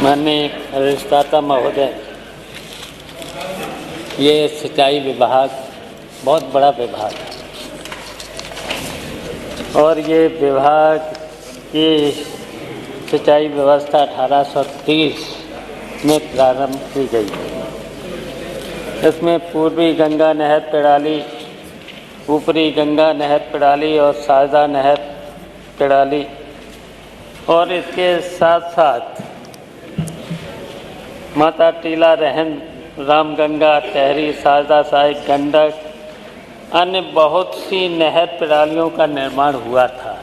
माननीय अधिष्ठाता महोदय, ये सिंचाई विभाग बहुत बड़ा विभाग है और ये विभाग की सिंचाई व्यवस्था 1830 में प्रारंभ की गई। इसमें पूर्वी गंगा नहर प्रणाली, ऊपरी गंगा नहर प्रणाली और शारदा नहर प्रणाली और इसके साथ साथ माता टीला, रहन, रामगंगा, टहरी, शारदा, सहायक, गंडक, अन्य बहुत सी नहर प्रणालियों का निर्माण हुआ था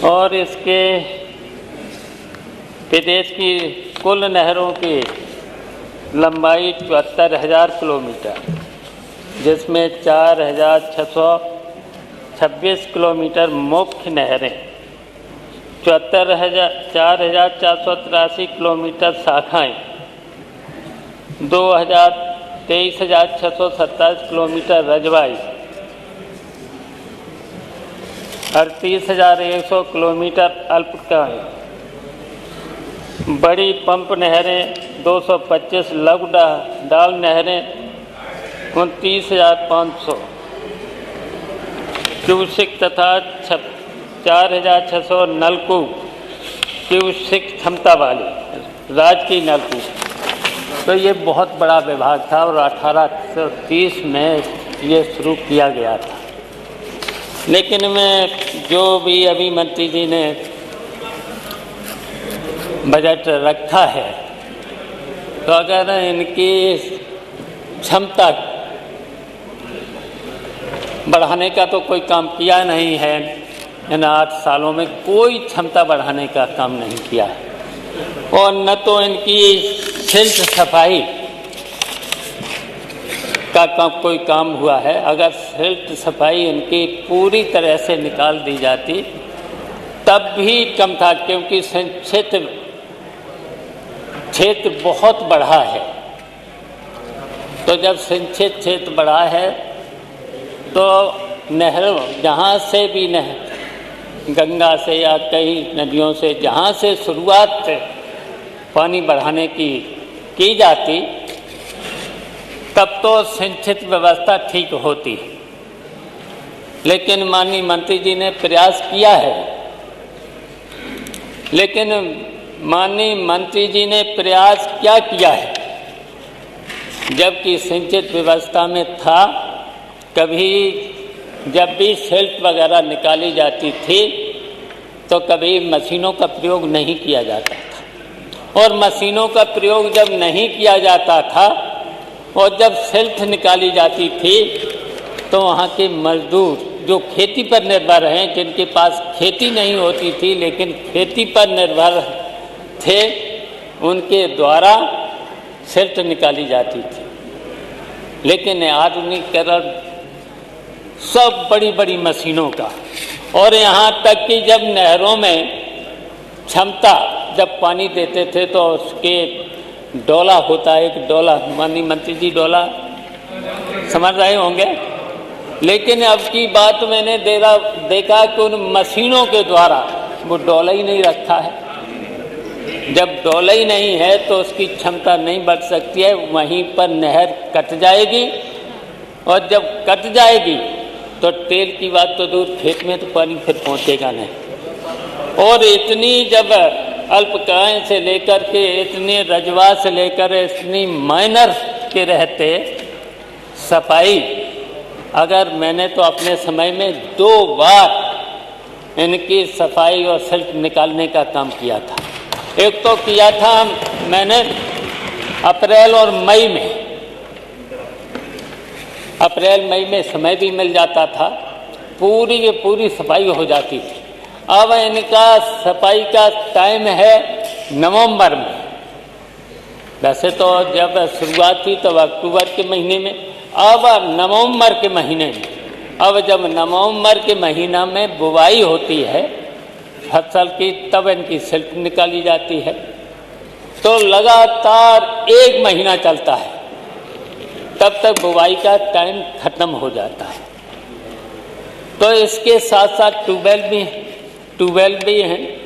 और इसके प्रदेश की कुल नहरों की लंबाई 74,000 किलोमीटर, जिसमें 4,626 किलोमीटर मुख्य नहरें, 4,483 किलोमीटर शाखाएं, 23,627 किलोमीटर रजवाई, 38,100 किलोमीटर अल्पकाएं, बड़ी पंप नहरें 225, लघु डाल नहरें 29,500 क्यूसिक तथा 4,600 नलकूप क्यूसिक क्षमता वाली राजकीय नलकूप। तो ये बहुत बड़ा विभाग था और 1830 में ये शुरू किया गया था। लेकिन मैं जो भी अभी मंत्री जी ने बजट रखा है, तो अगर इनकी क्षमता बढ़ाने का तो कोई काम किया नहीं है, इन 8 सालों में कोई क्षमता बढ़ाने का काम नहीं किया है और न तो इनकी सिल्ट सफाई का कोई काम हुआ है। अगर सिल्ट सफाई इनकी पूरी तरह से निकाल दी जाती तब भी कम था, क्योंकि क्षेत्र बहुत बड़ा है। तो जब सिंचित क्षेत्र बड़ा है तो नहरों, जहाँ से भी नहर, गंगा से या कई नदियों से जहाँ से शुरुआत पानी बढ़ाने की जाती, तब तो सिंचित व्यवस्था ठीक होती। लेकिन माननीय मंत्री जी ने प्रयास किया है, लेकिन माननीय मंत्री जी ने प्रयास क्या किया है, जबकि सिंचित व्यवस्था में था, कभी जब भी सिल्ट वगैरह निकाली जाती थी तो कभी मशीनों का प्रयोग नहीं किया जाता था, और मशीनों का प्रयोग जब नहीं किया जाता था और जब सिल्ट निकाली जाती थी तो वहाँ के मजदूर जो खेती पर निर्भर हैं, जिनके पास खेती नहीं होती थी लेकिन खेती पर निर्भर थे, उनके द्वारा सिल्ट निकाली जाती थी। लेकिन आधुनिकीकरण सब बड़ी बड़ी मशीनों का, और यहाँ तक कि जब नहरों में क्षमता, जब पानी देते थे तो उसके डोला होता है, एक डोला, माननीय मंत्री जी डोला समझ रहे होंगे। लेकिन अब की बात मैंने देखा कि उन मशीनों के द्वारा वो डोला ही नहीं रखा है। जब डोला ही नहीं है तो उसकी क्षमता नहीं बढ़ सकती है, वहीं पर नहर कट जाएगी, और जब कट जाएगी तो टेल की बात तो दूर, खेत में तो पानी फिर पहुंचेगा नहीं। और इतनी जब अल्पकाएं से लेकर के इतने रजवा से लेकर इतनी माइनर के रहते सफाई, अगर मैंने तो अपने समय में 2 बार इनकी सफाई और सिल्ट निकालने का काम किया था। एक तो किया था मैंने अप्रैल और मई में, अप्रैल मई में समय भी मिल जाता था, पूरी की पूरी सफाई हो जाती थी। अब इनका सफाई का टाइम है नवंबर में। वैसे तो जब शुरुआत थी तब अक्टूबर के महीने में, अब नवंबर के महीने में। अब जब नवंबर के महीना में बुवाई होती है फसल की, तब इनकी सिल्ट निकाली जाती है। तो लगातार 1 महीना चलता है, तब तक बुवाई का टाइम खत्म हो जाता है। तो इसके साथ साथ ट्यूबवेल भी हैं,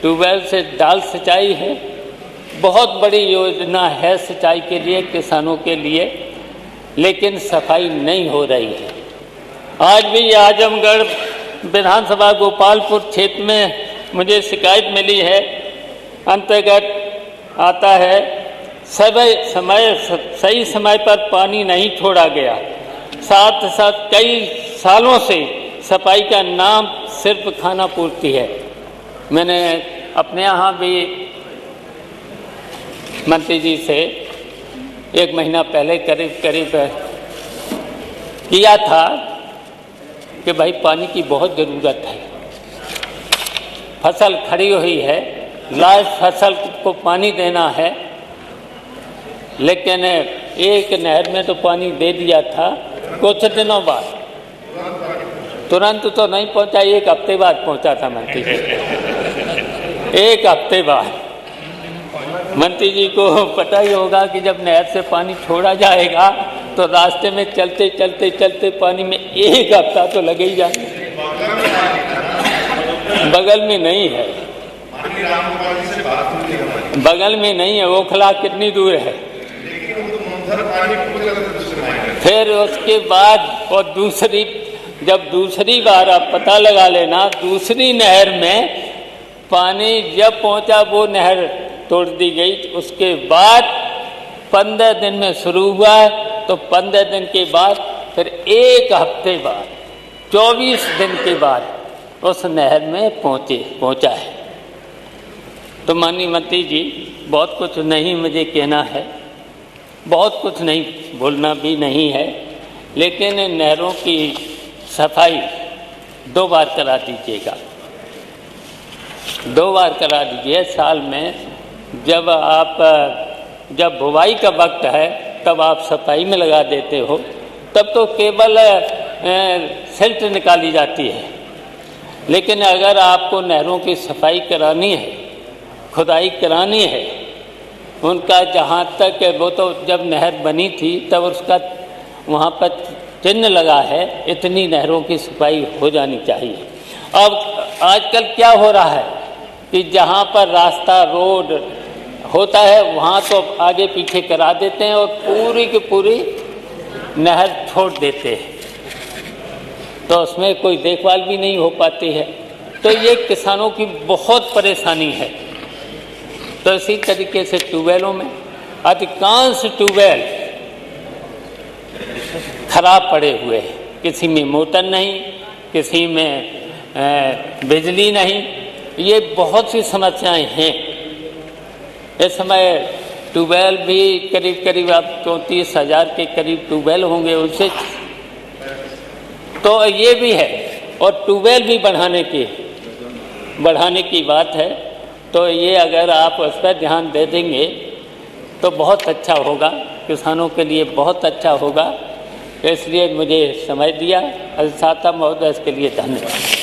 ट्यूबवेल से डाल सिंचाई है, बहुत बड़ी योजना है सिंचाई के लिए, किसानों के लिए, लेकिन सफाई नहीं हो रही है। आज भी आजमगढ़ विधानसभा गोपालपुर क्षेत्र में मुझे शिकायत मिली है, अंतर्गत आता है सही समय पर पानी नहीं छोड़ा गया, साथ साथ कई सालों से सफाई का नाम सिर्फ खाना पूर्ति है। मैंने अपने यहाँ भी मंत्री जी से 1 महीना पहले करीब किया था कि भाई पानी की बहुत ज़रूरत है, फसल खड़ी हुई है, लास्ट फसल को पानी देना है, लेकिन एक नहर में तो पानी दे दिया था, कुछ दिनों बाद, तुरंत तो नहीं पहुंचा, 1 हफ्ते बाद पहुंचा था मंत्री जी। 1 हफ्ते बाद मंत्री जी को पता ही होगा कि जब नहर से पानी छोड़ा जाएगा तो रास्ते में चलते चलते चलते पानी में 1 हफ्ता तो लगे ही जाए। बगल में नहीं है, बगल में नहीं है, ओखला कितनी दूर है। फिर उसके बाद और जब दूसरी बार आप पता लगा लेना, दूसरी नहर में पानी जब पहुंचा वो नहर तोड़ दी गई, उसके बाद 15 दिन में शुरू हुआ, तो 15 दिन के बाद फिर 1 हफ्ते बाद 24 दिन के बाद उस नहर में पहुंचा है। तो माननीय मंत्री जी, बहुत कुछ नहीं मुझे कहना है, बहुत कुछ नहीं बोलना भी नहीं है, लेकिन नहरों की सफाई 2 बार करा दीजिएगा, 2 बार करा दीजिए साल में। जब बुवाई का वक्त है तब आप सफाई में लगा देते हो, तब तो केवल सिल्ट निकाली जाती है, लेकिन अगर आपको नहरों की सफाई करानी है, खुदाई करानी है, उनका जहाँ तक वो तो जब नहर बनी थी तब उसका वहाँ पर चिन्ह लगा है, इतनी नहरों की सफाई हो जानी चाहिए। अब आजकल क्या हो रहा है कि जहाँ पर रास्ता रोड होता है वहाँ तो आगे पीछे करा देते हैं और पूरी की पूरी नहर छोड़ देते हैं, तो उसमें कोई देखभाल भी नहीं हो पाती है, तो ये किसानों की बहुत परेशानी है। तो इसी तरीके से ट्यूबवेलों में अधिकांश ट्यूबवेल खराब पड़े हुए हैं, किसी में मोटर नहीं, किसी में बिजली नहीं, ये बहुत सी समस्याएं हैं। इस समय ट्यूबवेल भी करीब आप 34,000 के करीब ट्यूबवेल होंगे, उनसे तो ये भी है, और ट्यूबवेल भी बढ़ाने की बात है। तो ये अगर आप उस पर ध्यान दे देंगे तो बहुत अच्छा होगा, किसानों के लिए बहुत अच्छा होगा। इसलिए मुझे समय दिया अधिष्ठाता महोदय, इसके लिए धन्यवाद।